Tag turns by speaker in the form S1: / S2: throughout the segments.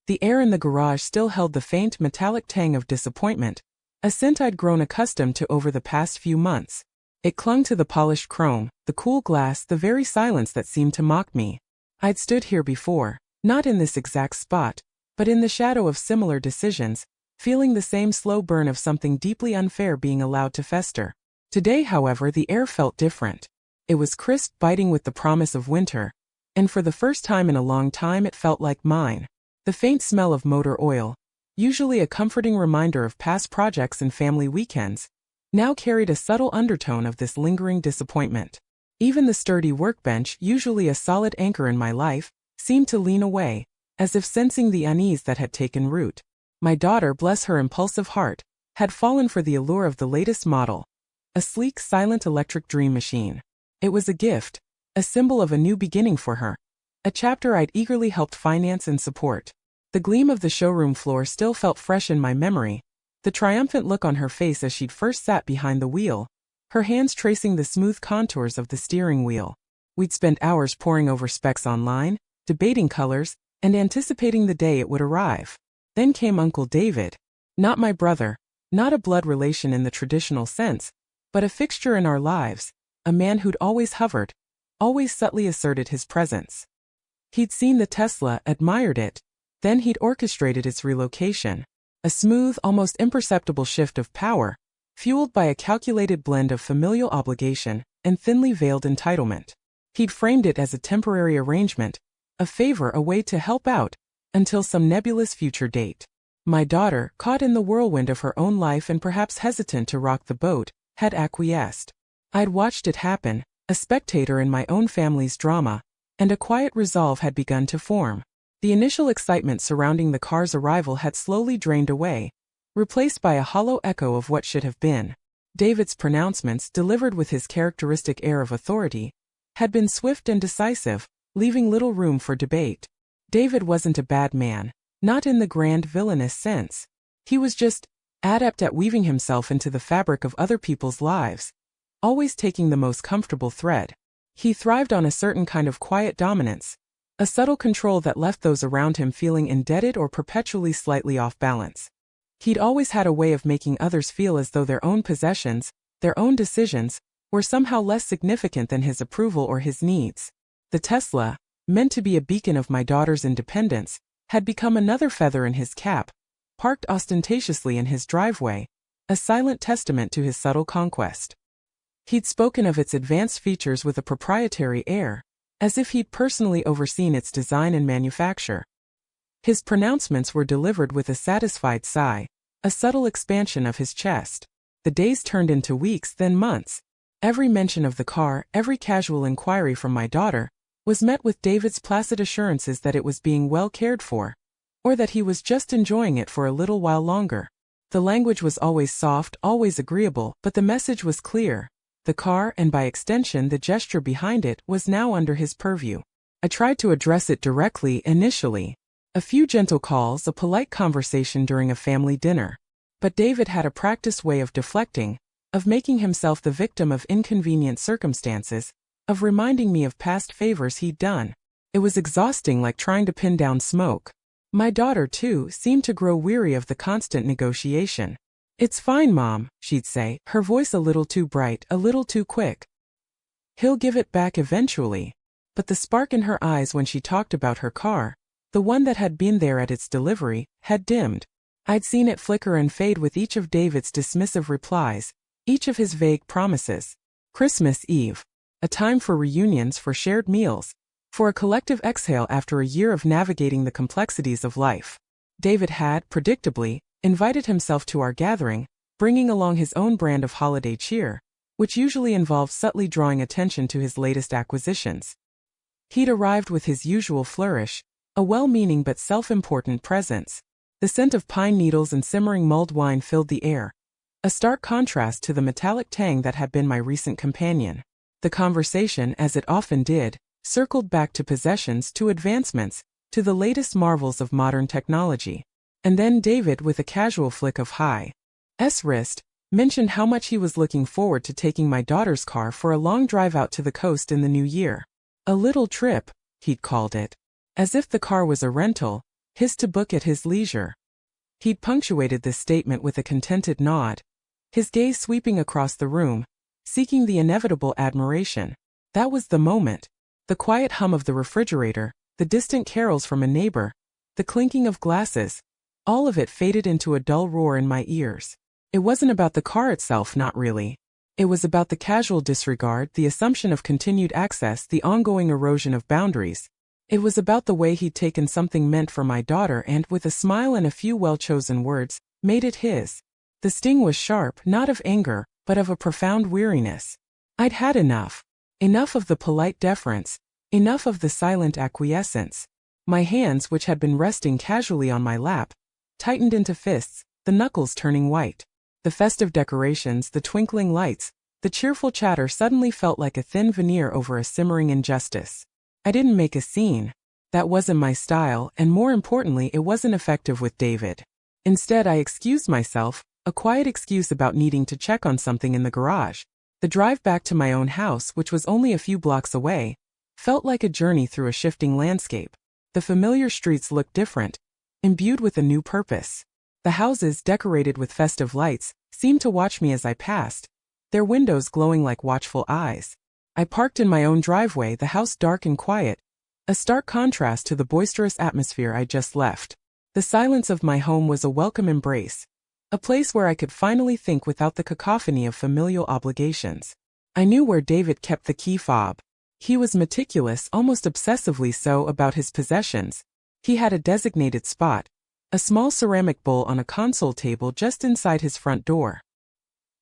S1: The air in the garage still held the faint metallic tang of disappointment, a scent I'd grown accustomed to over the past few months. It clung to the polished chrome, the cool glass, the very silence that seemed to mock me. I'd stood here before, not in this exact spot, but in the shadow of similar decisions, feeling the same slow burn of something deeply unfair being allowed to fester. Today, however, the air felt different. It was crisp, biting with the promise of winter, and for the first time in a long time it felt like mine. The faint smell of motor oil, usually a comforting reminder of past projects and family weekends, now carried a subtle undertone of this lingering disappointment. Even the sturdy workbench, usually a solid anchor in my life, seemed to lean away, as if sensing the unease that had taken root. My daughter, bless her impulsive heart, had fallen for the allure of the latest model, a sleek, silent electric dream machine. It was a gift, a symbol of a new beginning for her, a chapter I'd eagerly helped finance and support. The gleam of the showroom floor still felt fresh in my memory, the triumphant look on her face as she'd first sat behind the wheel, her hands tracing the smooth contours of the steering wheel. We'd spent hours poring over specs online, debating colors, and anticipating the day it would arrive. Then came Uncle David. Not my brother, not a blood relation in the traditional sense, but a fixture in our lives, a man who'd always hovered, always subtly asserted his presence. He'd seen the Tesla, admired it, then he'd orchestrated its relocation. A smooth, almost imperceptible shift of power, fueled by a calculated blend of familial obligation and thinly veiled entitlement. He'd framed it as a temporary arrangement, a favor, a way to help out, until some nebulous future date. My daughter, caught in the whirlwind of her own life and perhaps hesitant to rock the boat, had acquiesced. I'd watched it happen, a spectator in my own family's drama, and a quiet resolve had begun to form. The initial excitement surrounding the car's arrival had slowly drained away, replaced by a hollow echo of what should have been. David's pronouncements, delivered with his characteristic air of authority, had been swift and decisive, leaving little room for debate. David wasn't a bad man, not in the grand villainous sense. He was just adept at weaving himself into the fabric of other people's lives, always taking the most comfortable thread. He thrived on a certain kind of quiet dominance, a subtle control that left those around him feeling indebted or perpetually slightly off balance. He'd always had a way of making others feel as though their own possessions, their own decisions, were somehow less significant than his approval or his needs. The Tesla, meant to be a beacon of my daughter's independence, had become another feather in his cap, parked ostentatiously in his driveway, a silent testament to his subtle conquest. He'd spoken of its advanced features with a proprietary air, as if he'd personally overseen its design and manufacture. His pronouncements were delivered with a satisfied sigh, a subtle expansion of his chest. The days turned into weeks, then months. Every mention of the car, every casual inquiry from my daughter, was met with David's placid assurances that it was being well cared for, or that he was just enjoying it for a little while longer. The language was always soft, always agreeable, but the message was clear. The car, and by extension the gesture behind it, was now under his purview. I tried to address it directly initially. A few gentle calls, a polite conversation during a family dinner. But David had a practiced way of deflecting, of making himself the victim of inconvenient circumstances, of reminding me of past favors he'd done. It was exhausting, like trying to pin down smoke. My daughter, too, seemed to grow weary of the constant negotiation. "It's fine, Mom," she'd say, her voice a little too bright, a little too quick. "He'll give it back eventually." But the spark in her eyes when she talked about her car, the one that had been there at its delivery, had dimmed. I'd seen it flicker and fade with each of David's dismissive replies, each of his vague promises. Christmas Eve, a time for reunions, for shared meals, for a collective exhale after a year of navigating the complexities of life. David had, predictably, invited himself to our gathering, bringing along his own brand of holiday cheer, which usually involved subtly drawing attention to his latest acquisitions. He'd arrived with his usual flourish, a well-meaning but self-important presence. The scent of pine needles and simmering mulled wine filled the air, a stark contrast to the metallic tang that had been my recent companion. The conversation, as it often did, circled back to possessions, to advancements, to the latest marvels of modern technology. And then David, with a casual flick of his wrist, mentioned how much he was looking forward to taking my daughter's car for a long drive out to the coast in the new year. A little trip, he'd called it. As if the car was a rental, his to book at his leisure. He'd punctuated this statement with a contented nod, his gaze sweeping across the room, seeking the inevitable admiration. That was the moment. The quiet hum of the refrigerator, the distant carols from a neighbor, the clinking of glasses, all of it faded into a dull roar in my ears. It wasn't about the car itself, not really. It was about the casual disregard, the assumption of continued access, the ongoing erosion of boundaries. It was about the way he'd taken something meant for my daughter and, with a smile and a few well-chosen words, made it his. The sting was sharp, not of anger, but of a profound weariness. I'd had enough. Enough of the polite deference. Enough of the silent acquiescence. My hands, which had been resting casually on my lap, tightened into fists, the knuckles turning white. The festive decorations, the twinkling lights, the cheerful chatter suddenly felt like a thin veneer over a simmering injustice. I didn't make a scene. That wasn't my style, and more importantly, it wasn't effective with David. Instead, I excused myself, a quiet excuse about needing to check on something in the garage. The drive back to my own house, which was only a few blocks away, felt like a journey through a shifting landscape. The familiar streets looked different, imbued with a new purpose. The houses, decorated with festive lights, seemed to watch me as I passed, their windows glowing like watchful eyes. I parked in my own driveway, the house dark and quiet, a stark contrast to the boisterous atmosphere I just left. The silence of my home was a welcome embrace, a place where I could finally think without the cacophony of familial obligations. I knew where David kept the key fob. He was meticulous, almost obsessively so, about his possessions. He had a designated spot, a small ceramic bowl on a console table just inside his front door.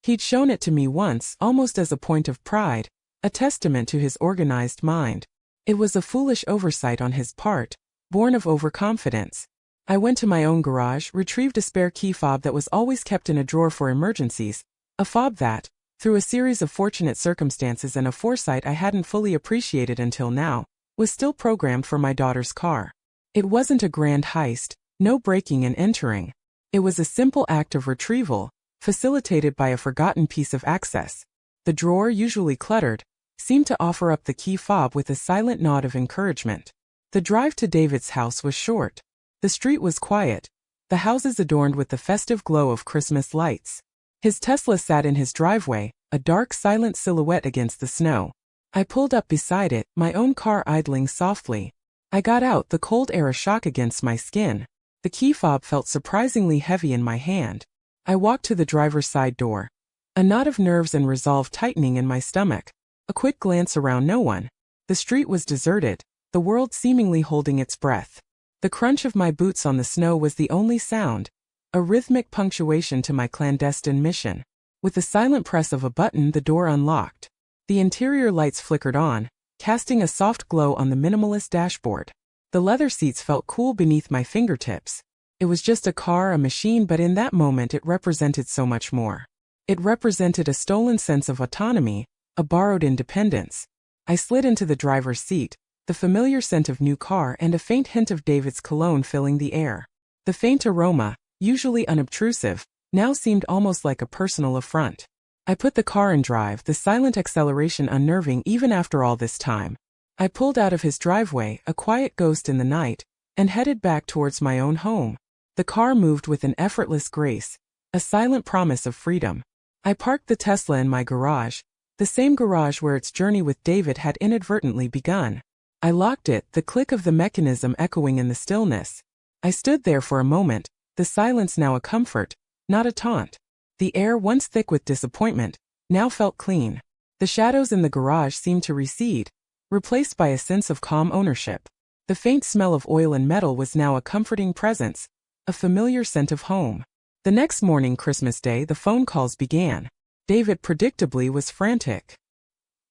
S1: He'd shown it to me once, almost as a point of pride, a testament to his organized mind. It was a foolish oversight on his part, born of overconfidence. I went to my own garage, retrieved a spare key fob that was always kept in a drawer for emergencies, a fob that, through a series of fortunate circumstances and a foresight I hadn't fully appreciated until now, was still programmed for my daughter's car. It wasn't a grand heist, no breaking and entering. It was a simple act of retrieval, facilitated by a forgotten piece of access. The drawer, usually cluttered, seemed to offer up the key fob with a silent nod of encouragement. The drive to David's house was short. The street was quiet, the houses adorned with the festive glow of Christmas lights. His Tesla sat in his driveway, a dark, silent silhouette against the snow. I pulled up beside it, my own car idling softly. I got out, the cold air a shock against my skin. The key fob felt surprisingly heavy in my hand. I walked to the driver's side door, a knot of nerves and resolve tightening in my stomach. A quick glance around, no one. The street was deserted, the world seemingly holding its breath. The crunch of my boots on the snow was the only sound, a rhythmic punctuation to my clandestine mission. With the silent press of a button, the door unlocked. The interior lights flickered on, casting a soft glow on the minimalist dashboard. The leather seats felt cool beneath my fingertips. It was just a car, a machine, but in that moment it represented so much more. It represented a stolen sense of autonomy, a borrowed independence. I slid into the driver's seat, the familiar scent of new car and a faint hint of David's cologne filling the air. The faint aroma, usually unobtrusive, now seemed almost like a personal affront. I put the car in drive, the silent acceleration unnerving even after all this time. I pulled out of his driveway, a quiet ghost in the night, and headed back towards my own home. The car moved with an effortless grace, a silent promise of freedom. I parked the Tesla in my garage, the same garage where its journey with David had inadvertently begun. I locked it, the click of the mechanism echoing in the stillness. I stood there for a moment, the silence now a comfort, not a taunt. The air, once thick with disappointment, now felt clean. The shadows in the garage seemed to recede, replaced by a sense of calm ownership. The faint smell of oil and metal was now a comforting presence, a familiar scent of home. The next morning, Christmas Day, the phone calls began. David predictably was frantic.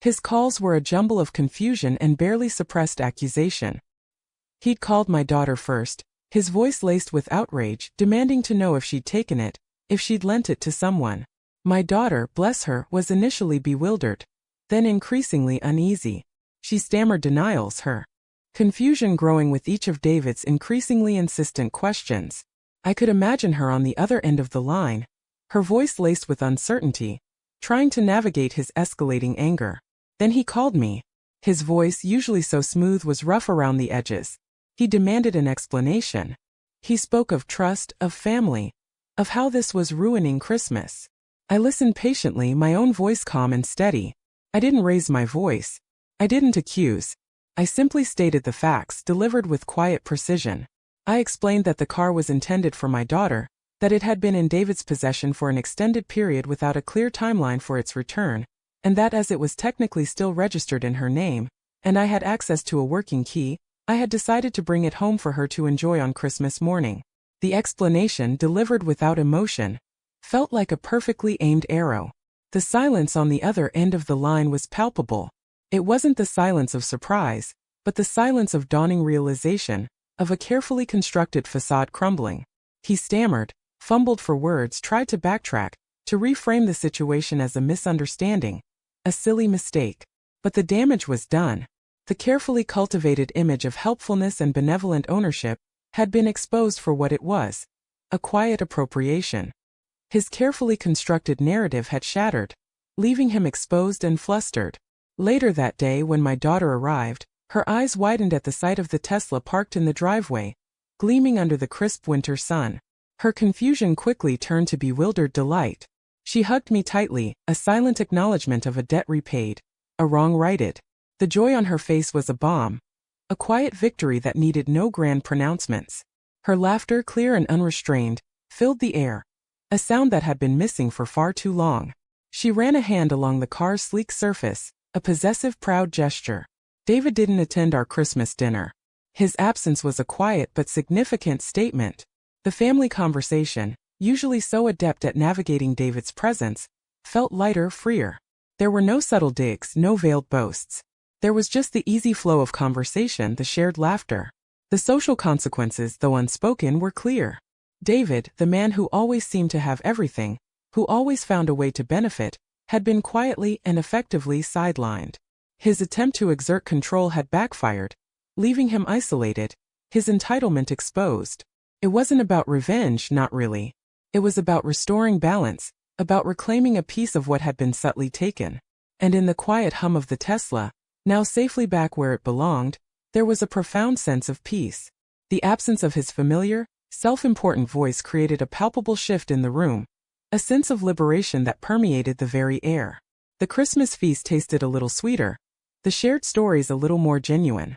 S1: His calls were a jumble of confusion and barely suppressed accusation. He'd called my daughter first, his voice laced with outrage, demanding to know if she'd taken it, if she'd lent it to someone. My daughter, bless her, was initially bewildered, then increasingly uneasy. She stammered denials, her confusion growing with each of David's increasingly insistent questions. I could imagine her on the other end of the line, her voice laced with uncertainty, trying to navigate his escalating anger. Then he called me. His voice, usually so smooth, was rough around the edges. He demanded an explanation. He spoke of trust, of family, of how this was ruining Christmas. I listened patiently, my own voice calm and steady. I didn't raise my voice. I didn't accuse. I simply stated the facts, delivered with quiet precision. I explained that the car was intended for my daughter, that it had been in David's possession for an extended period without a clear timeline for its return, and that as it was technically still registered in her name, and I had access to a working key, I had decided to bring it home for her to enjoy on Christmas morning. The explanation, delivered without emotion, felt like a perfectly aimed arrow. The silence on the other end of the line was palpable. It wasn't the silence of surprise, but the silence of dawning realization, of a carefully constructed facade crumbling. He stammered, fumbled for words, tried to backtrack, to reframe the situation as a misunderstanding, a silly mistake. But the damage was done. The carefully cultivated image of helpfulness and benevolent ownership had been exposed for what it was, a quiet appropriation. His carefully constructed narrative had shattered, leaving him exposed and flustered. Later that day, when my daughter arrived, her eyes widened at the sight of the Tesla parked in the driveway, gleaming under the crisp winter sun. Her confusion quickly turned to bewildered delight. She hugged me tightly, a silent acknowledgement of a debt repaid, a wrong righted. The joy on her face was a balm, a quiet victory that needed no grand pronouncements. Her laughter, clear and unrestrained, filled the air, a sound that had been missing for far too long. She ran a hand along the car's sleek surface, a possessive, proud gesture. David didn't attend our Christmas dinner. His absence was a quiet but significant statement. The family conversation, usually so adept at navigating David's presence, felt lighter, freer. There were no subtle digs, no veiled boasts. There was just the easy flow of conversation, the shared laughter. The social consequences, though unspoken, were clear. David, the man who always seemed to have everything, who always found a way to benefit, had been quietly and effectively sidelined. His attempt to exert control had backfired, leaving him isolated, his entitlement exposed. It wasn't about revenge, not really. It was about restoring balance, about reclaiming a piece of what had been subtly taken. And in the quiet hum of the Tesla, now safely back where it belonged, there was a profound sense of peace. The absence of his familiar, self-important voice created a palpable shift in the room, a sense of liberation that permeated the very air. The Christmas feast tasted a little sweeter, the shared stories a little more genuine.